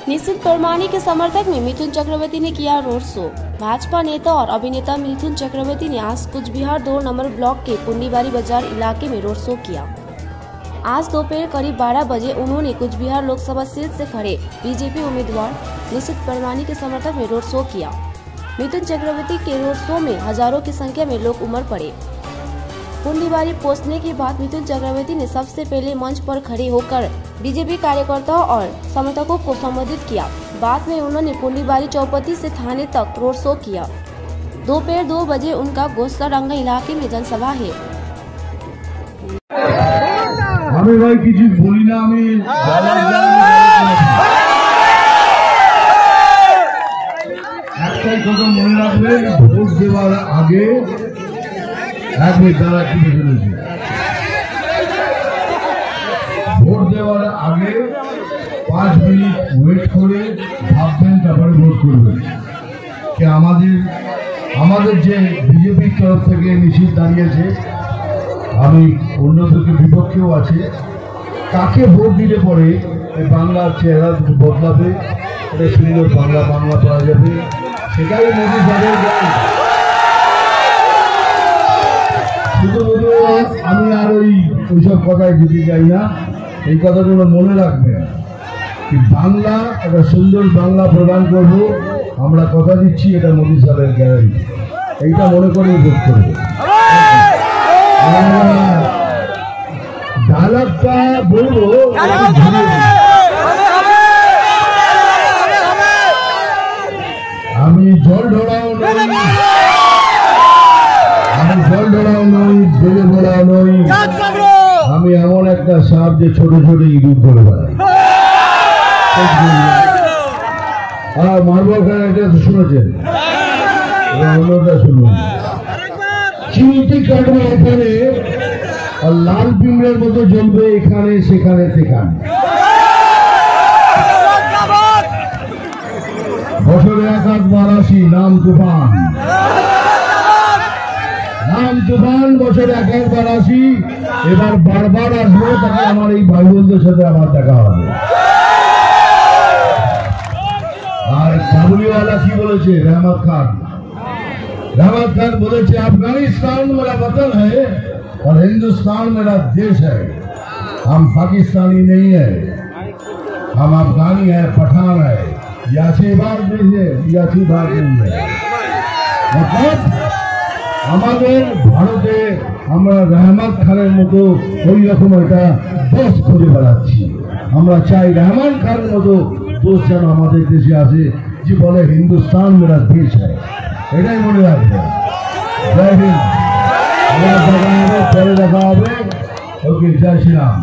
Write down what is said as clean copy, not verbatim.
निशित परमानी के समर्थक में मिथुन चक्रवर्ती ने किया रोड शो। भाजपा नेता और अभिनेता मिथुन चक्रवर्ती ने आज कुछ बिहार 2 नंबर ब्लॉक के पुंडीबारी बाजार इलाके में रोड शो किया। आज दोपहर करीब 12 बजे उन्होंने कुछ बिहार लोकसभा सीट से खड़े बीजेपी उम्मीदवार निशित परमानी के समर्थक में रोड शो किया। मिथुन चक्रवर्ती के रोड शो में हजारों की संख्या में लोग उमड़ पड़े। पुंडीबारी पहुंचने के बाद मिथुन चक्रवर्ती ने सबसे पहले मंच पर खड़े होकर बीजेपी कार्यकर्ताओं और समर्थकों को संबोधित किया। बाद में उन्होंने पुंडीबारी चौपती से थाने तक रोड शो किया। दोपहर 2 बजे उनका गोस्तारंगा इलाके में जनसभा है। ভোট দেওয়ার আগে 5 মিনিট ওয়েট করে ভাববেন, তারপরে ভোট করবেন। কি আমাদের যে বিজেপির তরফ থেকে নিশ্চিত দাঁড়িয়েছে, আমি অন্যদেরকে বিপক্ষেও আছে, কাকে ভোট দিলে পরে বাংলার চেহারা বদলাবে, এটা সুন্দর বাংলা পাওয়া যাবে, সেটাই মোদী সাহেবের। শুধু আমি আর ওইসব কথায় যেতে চাই না। এই কথাগুলো মনে রাখবেন কি বাংলা একটা সুন্দর বাংলা প্রদান করব, আমরা কথা দিচ্ছি, এটা মোদী সাহেবের গ্যারান্টি। এইটা মনে করে ভোট করবে। ডায়লগটা বলবো, আমি জল ঢোড়াও নই, বেড়ে ভরা নই, আমি এমন একটা সাপ যে ছোট ছোট ইঁদুর ধরে বেড়াই। আর মারবল খান এটা শুনেছেন, অন্যটা শুনুন। চিমটি কাটবে এখানে, আর লাল পিঁমড়ের মতো জ্বলবে এখানে সেখানে সেখানে। বছরে 1-8 আসি, নাম তুফান, বছরে 1-1 আসি। এবার বারবার আসবো, তাকে আমার এই ভাই বোনদের সাথে আমার দেখা হবে। আর কাবুলিওয়ালা কি বলেছে? रहमत खान বলেছে, अफगानिस्तान मेरा वतन है और हिंदुस्तान मेरा देश है। हम पाकिस्तानी नहीं है, हम अफगानी है, पठान है। याचीबार नहीं है, याचीबार नहीं है। मतलब আমাদের ভারতে আমরা রহমান খানের মতো ওই রকম একটা দোষ খুঁজে বেড়াচ্ছি। আমরা চাই রহমান খানের মতো দোষ যেন আমাদের দেশে আসে, যে বলে হিন্দুস্তান মেরা দেশ হয়। এটাই মনে রাখবে। জয় হিন্দ। পরে দেখা হবে। ওকে, জয় শ্রীরাম।